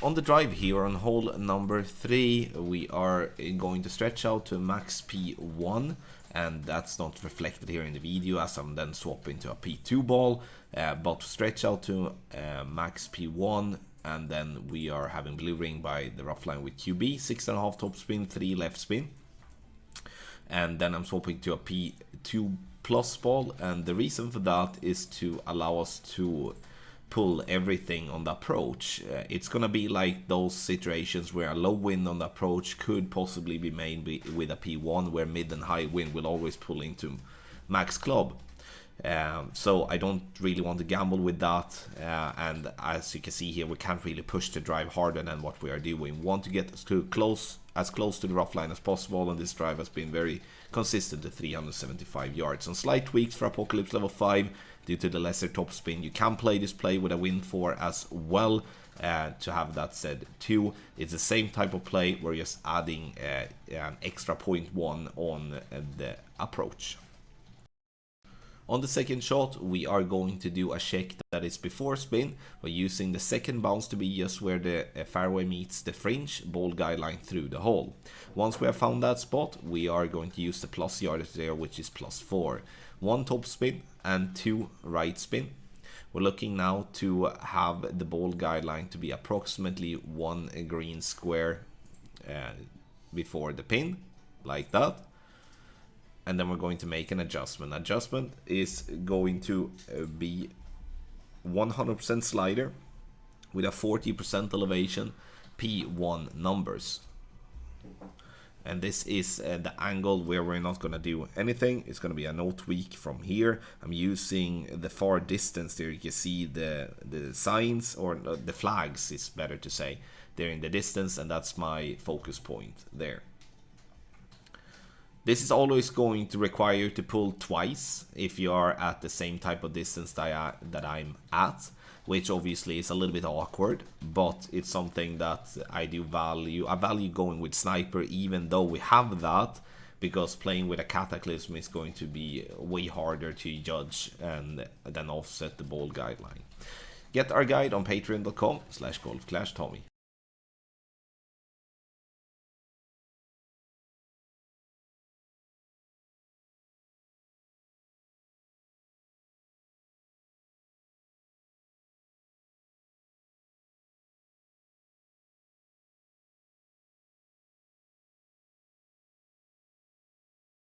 On the drive here on hole number 3, we are going to stretch out to max P1, and that's not reflected here in the video as I'm then swapping to a P2 ball, but stretch out to max P1, and then we are having blue ring by the rough line with QB, 6.5 top spin, 3 left spin, and then I'm swapping to a P2 plus ball, and the reason for that is to allow us to pull everything on the approach. It's gonna be like those situations where a low wind on the approach could possibly be made with a P1, where mid and high wind will always pull into max club. So I don't really want to gamble with that, and as you can see here, we can't really push the drive harder than what we are doing. We want to get as close to the rough line as possible, and this drive has been very consistent to 375 yards. Some slight tweaks for Apocalypse level 5 due to the lesser top spin. You can play this play with a wind 4 as well, to have that said too. It's the same type of play, we're just adding an extra 0.1 on the approach. On the second shot, we are going to do a check that is before spin. We're using the second bounce to be just where the fairway meets the fringe ball guideline through the hole. Once we have found that spot, we are going to use the plus yardage there, which is +4. 1 top spin and 2 right spin. We're looking now to have the ball guideline to be approximately 1 green square before the pin, like that. And then we're going to make an adjustment. Adjustment is going to be 100% slider with a 40% elevation, P1 numbers. And this is the angle where we're not going to do anything. It's going to be a no tweak from here. I'm using the far distance there. You can see the signs, or the flags is better to say. They're in the distance, and that's my focus point there. This is always going to require you to pull twice if you are at the same type of distance that I'm at, which obviously is a little bit awkward, but it's something that I do value. I value going with sniper even though we have that, because playing with a cataclysm is going to be way harder to judge and then offset the ball guideline. Get our guide on patreon.com/golfclashtommy.